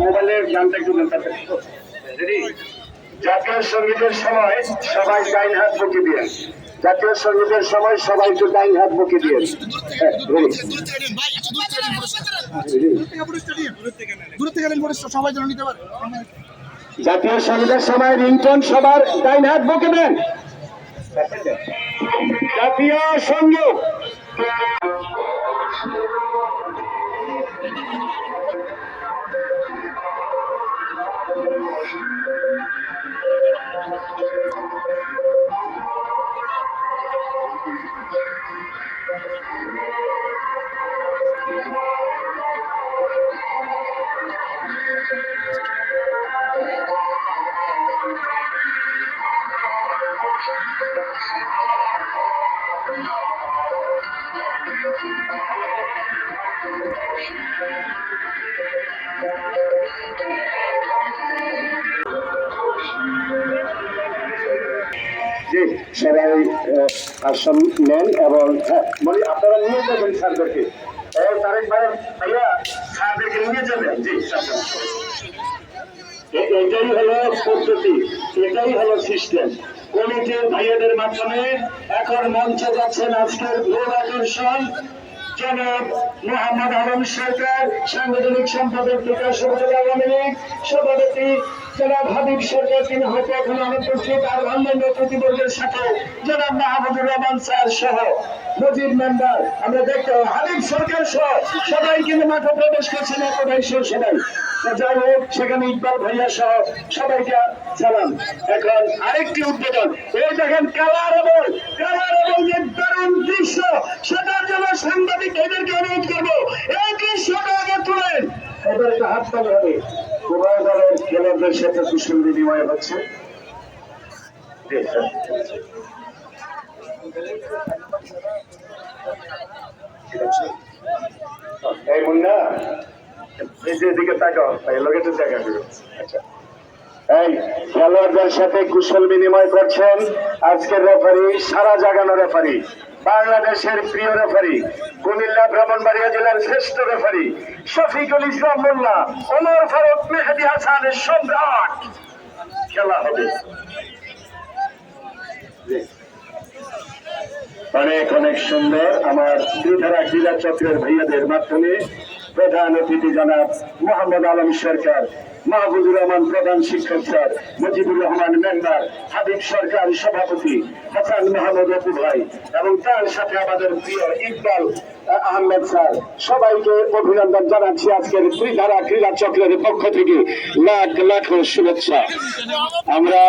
মোবাইলের গানটা একটু জাতীয় সঙ্গীতের সময় সবাই ডাইন হাত বুকে দিয়ে, জাতীয় সঙ্গীতের সময় সবাই একটু ডাইন হাত বুকে দিয়ে। জাতীয় সঙ্গীতের সময় রিংটোন সবার ডাইন হাত বুকে দেন। জাতীয় সঙ্গীত জি, সবাই আসন নেন এবং বলি আপনারা নিয়ে যাবেন স্যারদেরকে। তারেক ভাইয়া স্যারদেরকে নিয়ে যাবেন। জি, এটাই হলো পদ্ধতি, এটাই হলো সিস্টেম। কমিটির ভাইয়াদের মাধ্যমে এখন মঞ্চে যাচ্ছেন আজকের মূল আকর্ষণ জনাব মোহাম্মদ আলম সরকার, সাংগঠনিক সম্পাদক বিকাশ উপজেলা আওয়ামী লীগ সভাপতি জনাব হাবিব সরকার, তিনি হয়তো এখন অনুপস্থিত, আর অন্যান্য প্রতিবর্গের সাথে জনাব মাহমুদুর রহমান স্যার সহ মজিদ মেম্বার, আমরা দেখতে হাবিব সরকার সহ সবাই কিন্তু মাঠে প্রবেশ করছেন, এতটাই সবাই। যাই হোক, সেখানে ইকবাল ভাইয়া সহ সবাইকে সালাম। এখন আরেকটি উদ্বোধন, এই দেখেন কালার এবং যে দারুণ দৃশ্য, সেটার জন্য সাংবাদিক এদেরকে অনুরোধ করবো এই দৃশ্যটা আগে তুলেন। এবার একটা হাত তালি হবে। উভয় দলের খেলোয়াড়দের সাথে কুশল বিনিময় হচ্ছে। এই মুন্না, এই যে দিকে তাকাও, এই লোকের জায়গা দিবে। আচ্ছা, এই খেলোয়াড়দের সাথে কুশল বিনিময় করছেন আজকের রেফারি, সারা জাগানো রেফারি, বাংলাদেশের প্রিয় রেফারি, কুমিল্লা ব্রাহ্মণবাড়িয়া জেলার শ্রেষ্ঠ রেফারি শফিকুল ইসলাম মোল্লা, ওমর ফারুক, মেহেদী হাসানের সম্রাট। খেলা হবে অনেক অনেক সুন্দর। আমার ত্রিধারা ক্রীড়া চক্রের ভাইয়াদের মাধ্যমে প্রধান অতিথি জনাব মোহাম্মদ আলম সরকার, মাহবুবুর রহমান প্রধান শিক্ষক স্যার, মুজিবুর রহমান মেম্বার, হাবিব সরকার সভাপতি, হাসান মাহমুদ অপু ভাই এবং তার সাথে আমাদের প্রিয় ইকবাল আহমেদ স্যার, সবাইকে অভিনন্দন জানাচ্ছি আজকের ত্রিধারা ক্রীড়া চক্রের পক্ষ থেকে। লাখ লাখ শুভেচ্ছা। আমরা